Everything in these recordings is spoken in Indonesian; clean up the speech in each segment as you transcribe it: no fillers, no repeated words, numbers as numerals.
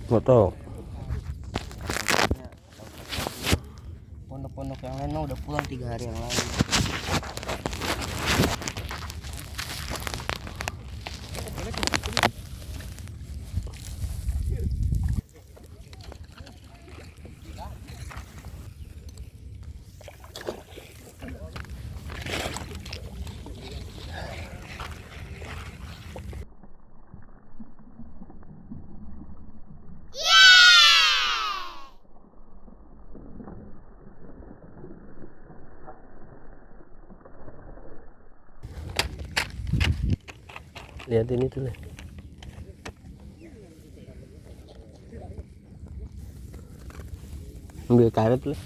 Foto. Pondok-pondok yang lain mah udah pulang 3 hari yang lalu. Lihat ini tuh. Ambil karet lah.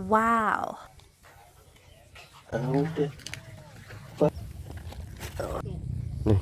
Wow. Udah. Nih.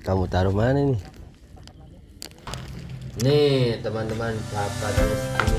Kamu taruh mana nih? Nih teman-teman, dapat ini